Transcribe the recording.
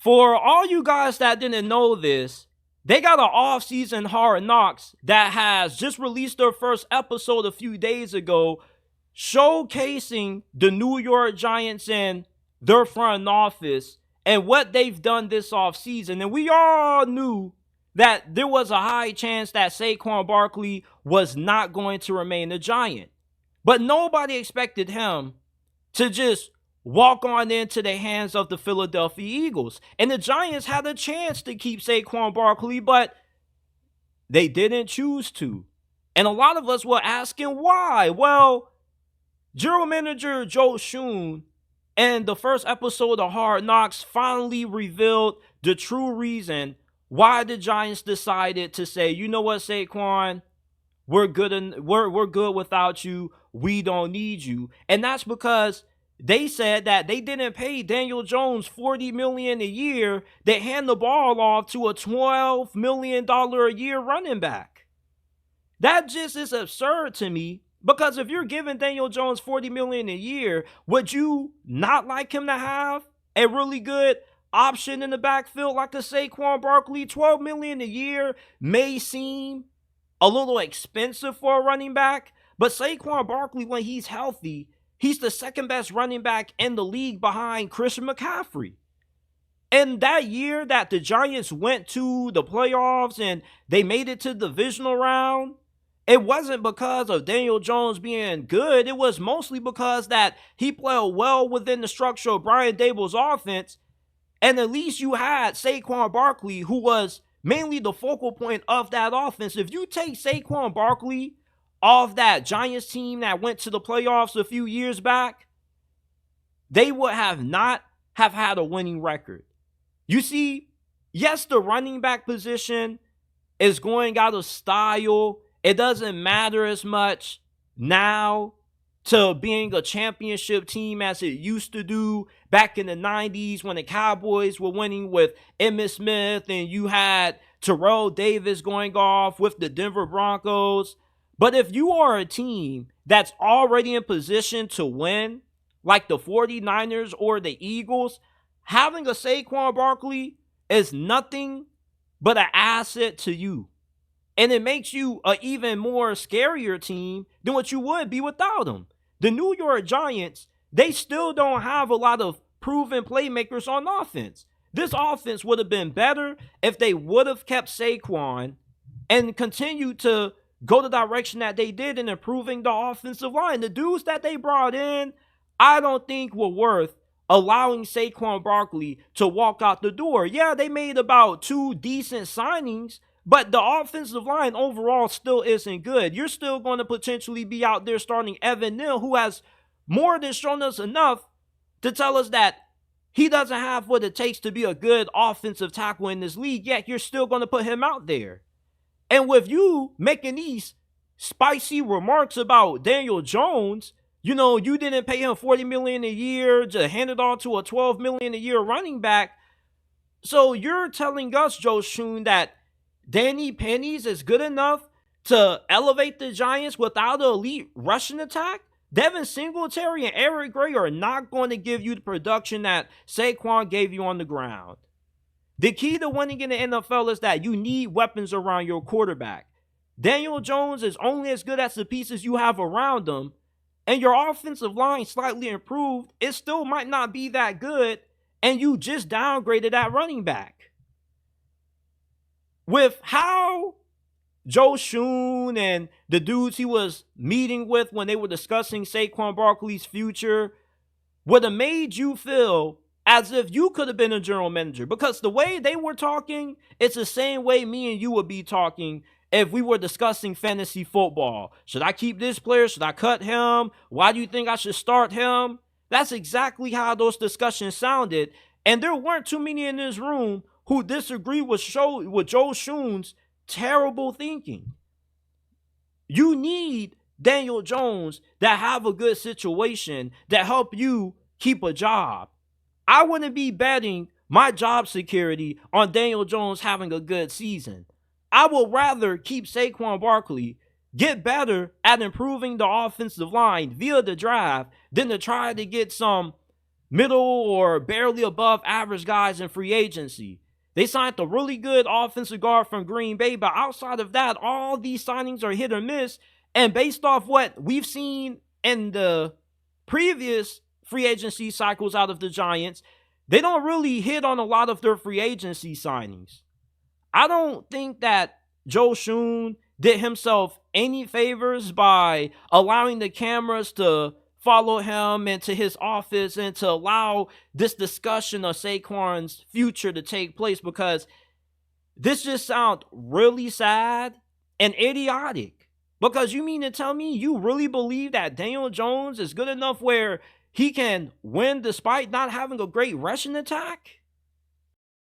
For all you guys that didn't know this, they got an off-season Hard Knocks that has just released their first episode a few days ago, showcasing the New York Giants and their front office and what they've done this offseason. And we all knew that there was a high chance that Saquon Barkley was not going to remain a Giant. But nobody expected him to just walk on into the hands of the Philadelphia Eagles. And the Giants had a chance to keep Saquon Barkley, but they didn't choose to. And a lot of us were asking why. Well, General Manager Joe Schoen and the first episode of Hard Knocks finally revealed the true reason why the Giants decided to say, you know what, Saquon, we're good without you. We don't need you. And that's because they said that they didn't pay Daniel Jones $40 million a year to hand the ball off to a $12 million a year running back. That just is absurd to me, because if you're giving Daniel Jones $40 million a year, would you not like him to have a really good option in the backfield like a Saquon Barkley? $12 million a year may seem a little expensive for a running back, but Saquon Barkley, when he's healthy, he's the second best running back in the league behind Christian McCaffrey. And that year that the Giants went to the playoffs and they made it to the divisional round, it wasn't because of Daniel Jones being good. It was mostly because that he played well within the structure of Brian Dable's offense. And at least you had Saquon Barkley, who was mainly the focal point of that offense. If you take Saquon Barkley off that Giants team that went to the playoffs a few years back, they would have not have had a winning record. You see, yes, the running back position is going out of style. It doesn't matter as much now to being a championship team as it used to do back in the 90s when the Cowboys were winning with Emmitt Smith and you had Terrell Davis going off with the Denver Broncos. But if you are a team that's already in position to win, like the 49ers or the Eagles, having a Saquon Barkley is nothing but an asset to you. And it makes you an even more scarier team than what you would be without him. The New York Giants, they still don't have a lot of proven playmakers on offense. This offense would have been better if they would have kept Saquon and continued to go the direction that they did in improving the offensive line. The dudes that they brought in, I don't think were worth allowing Saquon Barkley to walk out the door. Yeah, they made about 2 decent signings, but the offensive line overall still isn't good. You're still going to potentially be out there starting Evan Neal, who has more than shown us enough to tell us that he doesn't have what it takes to be a good offensive tackle in this league, yet you're still going to put him out there. And with you making these spicy remarks about Daniel Jones, you know, you didn't pay him $40 million a year to hand it on to a $12 million a year running back. So you're telling us, Joe Schoen, that Danny Pennies is good enough to elevate the Giants without an elite rushing attack? Devin Singletary and Eric Gray are not going to give you the production that Saquon gave you on the ground. The key to winning in the NFL is that you need weapons around your quarterback. Daniel Jones is only as good as the pieces you have around him, and your offensive line slightly improved, it still might not be that good, and you just downgraded that running back. With how Joe Schoen and the dudes he was meeting with when they were discussing Saquon Barkley's future would have made you feel as if you could have been a general manager. Because the way they were talking, it's the same way me and you would be talking if we were discussing fantasy football. Should I keep this player? Should I cut him? Why do you think I should start him? That's exactly how those discussions sounded. And there weren't too many in this room who disagree with Joe Schoen's terrible thinking. You need Daniel Jones that have a good situation that help you keep a job. I wouldn't be betting my job security on Daniel Jones having a good season. I would rather keep Saquon Barkley, get better at improving the offensive line via the draft than to try to get some middle or barely above average guys in free agency. They signed a really good offensive guard from Green Bay, but outside of that, all these signings are hit or miss. And based off what we've seen in the previous free agency cycles out of the Giants, they don't really hit on a lot of their free agency signings. I don't think that Joe Schoen did himself any favors by allowing the cameras to follow him into his office and to allow this discussion of Saquon's future to take place, because this just sounds really sad and idiotic. Because you mean to tell me you really believe that Daniel Jones is good enough where he can win despite not having a great rushing attack?